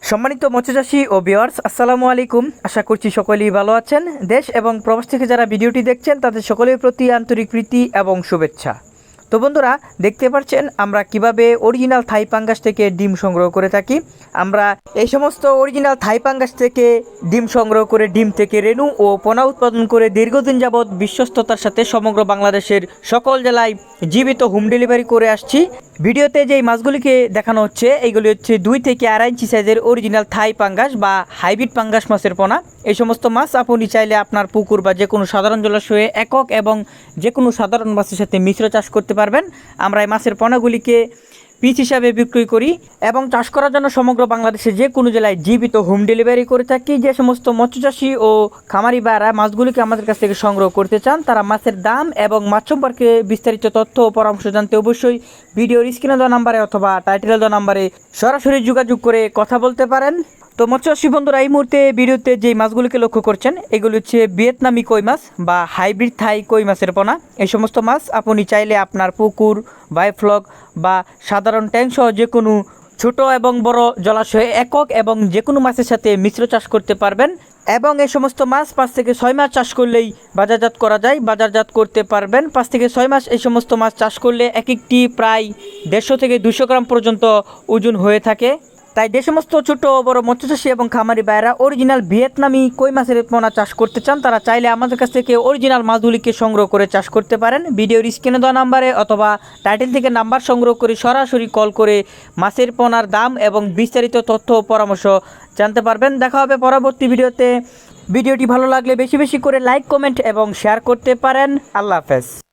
সম্মানিত মৎস্যচাষী ও ভিউয়ার্স, আসসালামু আলাইকুম। আশা করছি সকলেই ভালো আছেন। দেশ এবং প্রবাস থেকে যারা ভিডিওটি দেখছেন তাদের সকলের প্রতি আন্তরিক প্রীতি এবং শুভেচ্ছা। তো বন্ধুরা, দেখতে পাচ্ছেন আমরা কিভাবে অরিজিনাল থাই পাঙ্গাস থেকে ডিম সংগ্রহ করে থাকি। আমরা এই সমস্ত অরিজিনাল থাই পাঙ্গাস থেকে ডিম সংগ্রহ করে ডিম থেকে রেণু ও পোনা উৎপাদন করে দীর্ঘদিন যাবৎ বিশ্বস্ততার সাথে সমগ্র বাংলাদেশের সকল জেলায় জীবিত হোম ডেলিভারি করে আসছি। ভিডিওতে যেই মাছগুলিকে দেখানো হচ্ছে এইগুলি হচ্ছে 2 থেকে 2.5 ইঞ্চি সাইজের অরিজিনাল থাই পাঙ্গাস বা হাইব্রিড পাঙ্গাস মাছের পোনা। এই সমস্ত মাছ আপনি চাইলে আপনার পুকুর বা যে কোনো সাধারণ জলাশয়ে একক এবং যে কোনো সাধারণ মাছের সাথে মিশ্র চাষ করতে পারবেন। আমরা এই মাছের পোনাগুলিকে পিস হিসাবে বিক্রয় করি এবং চাষ করার জন্য সমগ্র বাংলাদেশে যে কোনো জেলায় জীবিত হোম ডেলিভারি করে থাকি। যে সমস্ত মৎস্যচাষী ও খামারি ভাইরা মাছগুলিকে আমাদের কাছ থেকে সংগ্রহ করতে চান, তারা মাছের দাম এবং মাছ সম্পর্কে বিস্তারিত তথ্য ও পরামর্শ জানতে অবশ্যই ভিডিওর স্ক্রিনে দেওয়া নাম্বারে অথবা টাইটেলে দেওয়া নাম্বারে সরাসরি যোগাযোগ করে কথা বলতে পারেন। তো মৎস্যচাষী বন্ধুরা, এই মুহূর্তে ভিডিওতে যেই মাছগুলিকে লক্ষ্য করছেন এগুলি হচ্ছে ভিয়েতনামি কই মাছ বা হাইব্রিড থাই কই মাছের পোনা। এই সমস্ত মাছ আপনি চাইলে আপনার পুকুর, বায়োফ্লক বা সাধারণ ট্যাঙ্ক সহ যে কোনো ছোট এবং বড় জলাশয়ে একক এবং যে কোনো মাছের সাথে মিশ্র চাষ করতে পারবেন। এবং এই সমস্ত মাছ 5 থেকে 6 মাস চাষ করলেই বাজারজাত করা যায়, বাজারজাত করতে পারবেন। 5 থেকে 6 মাস এই সমস্ত মাছ চাষ করলে এক একটি প্রায় 150 থেকে 200 গ্রাম পর্যন্ত ওজন হয়ে থাকে। তাই যে সমস্ত ছোট বড় মৎস্যচাষী এবং খামারি ভাইরা অরিজিনাল ভিয়েতনামি কই মাছের পোনা চাষ করতে চান, তারা চাইলে আমাদের কাছ থেকে অরিজিনাল মাছগুলিকে সংগ্রহ করে চাষ করতে পারেন। ভিডিওর স্ক্রিনে দেওয়া নাম্বারে অথবা টাইটেল থেকে নাম্বার সংগ্রহ করে সরাসরি কল করে মাছের পোনার দাম এবং বিস্তারিত তথ্য ও পরামর্শ জানতে পারবেন। দেখা হবে পরবর্তী ভিডিওতে। ভিডিওটি ভালো লাগলে বেশি বেশি করে লাইক, কমেন্ট এবং শেয়ার করতে পারেন। আল্লাহ হাফেজ।